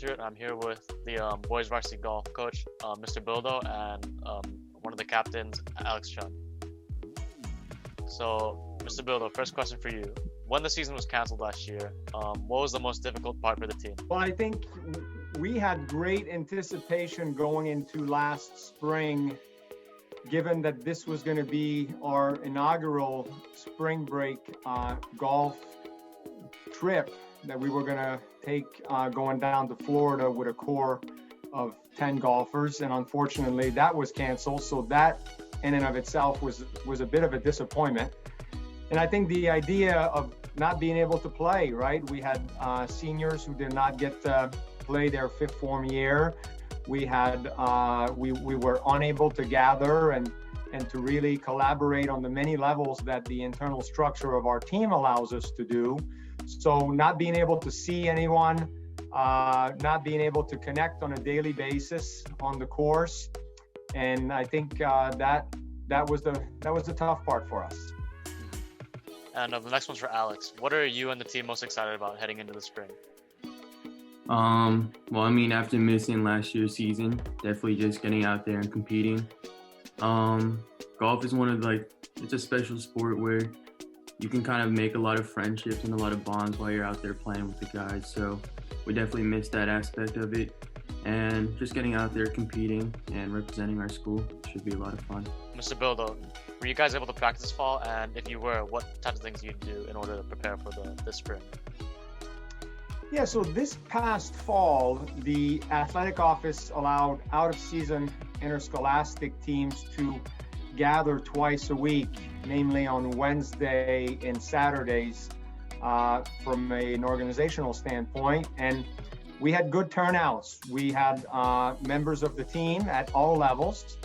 Udomritthiruj. I'm here with the boys varsity golf coach, Mr. Bilodeau, and one of the captains, Alex Chun. So, Mr. Bilodeau, first question for you. When the season was canceled last year, what was the most difficult part for the team? Well, I think we had great anticipation going into last spring, given that this was going to be our inaugural spring break golf trip that we were going to take going down to Florida with a core of 10 golfers. And unfortunately, that was canceled. So that in and of itself was a bit of a disappointment. And I think the idea of not being able to play, right? We had seniors who did not get to play their fifth form year. We had we were unable to gather and to really collaborate on the many levels that the internal structure of our team allows us to do. So not being able to see anyone, not being able to connect on a daily basis on the course, and I think that was the tough part for us. And the next one's for Alex. What are you and the team most excited about heading into the spring? Well, I mean, after missing last year's season, definitely just getting out there and competing. Golf is it's a special sport where you can kind of make a lot of friendships and a lot of bonds while you're out there playing with the guys. So we definitely missed that aspect of it. And just getting out there competing and representing our school should be a lot of fun. Mr. Bilodeau, were you guys able to practice this fall? And if you were, what types of things you do in order to prepare for the spring? Yeah, so this past fall, the athletic office allowed out-of-season interscholastic teams to gather twice a week, namely on Wednesday and Saturdays from an organizational standpoint. And we had good turnouts. We had members of the team at all levels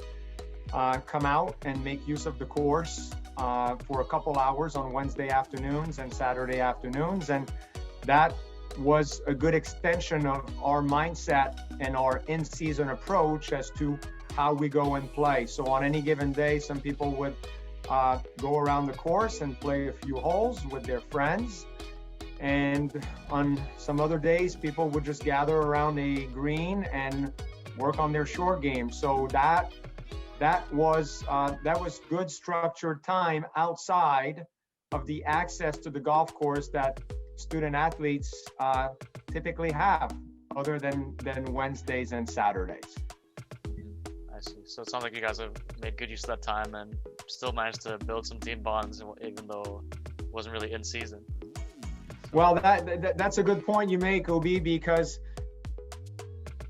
come out and make use of the course for a couple hours on Wednesday afternoons and Saturday afternoons. And that was a good extension of our mindset and our in-season approach as to how we go and play. So on any given day, some people would go around the course and play a few holes with their friends. And on some other days, people would just gather around a green and work on their short game. So that was good structured time outside of the access to the golf course that student athletes typically have, other than Wednesdays and Saturdays. I see. So it sounds like you guys have made good use of that time and still managed to build some team bonds, even though it wasn't really in season. Well, that's a good point you make, Ooby, because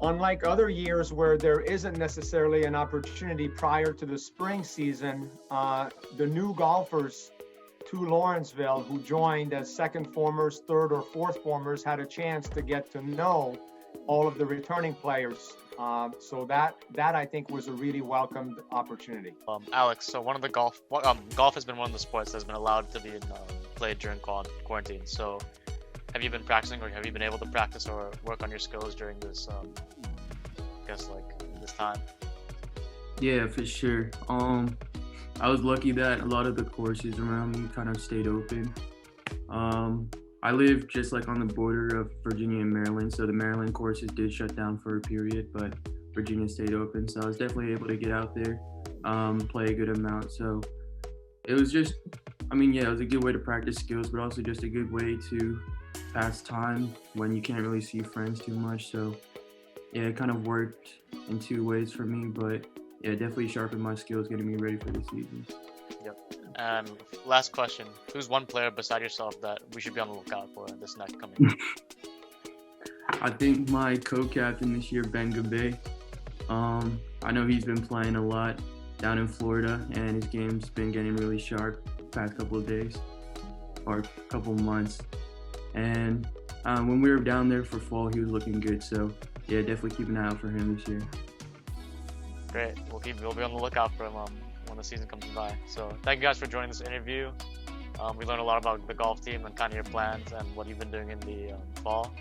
unlike other years where there isn't necessarily an opportunity prior to the spring season, the new golfers to Lawrenceville who joined as second formers, third or fourth formers had a chance to get to know all of the returning players. So that I think was a really welcomed opportunity. Alex, so golf has been one of the sports that's been allowed to be played during quarantine. So have you been practicing, or have you been able to practice or work on your skills during this, this time? Yeah, for sure. I was lucky that a lot of the courses around me kind of stayed open. I live just on the border of Virginia and Maryland, so the Maryland courses did shut down for a period, but Virginia stayed open. So I was definitely able to get out there, play a good amount. So it was it was a good way to practice skills, but also just a good way to pass time when you can't really see friends too much. So yeah, it kind of worked in two ways for me, but yeah, definitely sharpened my skills, getting me ready for the season. Yep. And last question, who's one player beside yourself that we should be on the lookout for in this next coming year? I think my co-captain this year, Ben Gabe. I know he's been playing a lot down in Florida, and his game's been getting really sharp the past couple of days or couple of months. And when we were down there for fall, he was looking good. So yeah, definitely keep an eye out for him this year. Great. We'll be on the lookout for him when the season comes by. So thank you guys for joining this interview. We learned a lot about the golf team and kind of your plans and what you've been doing in the fall.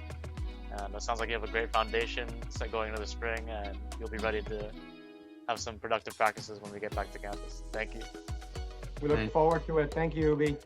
And it sounds like you have a great foundation set going into the spring, and you'll be ready to have some productive practices when we get back to campus. Thank you. We look forward to it. Thank you, Ooby.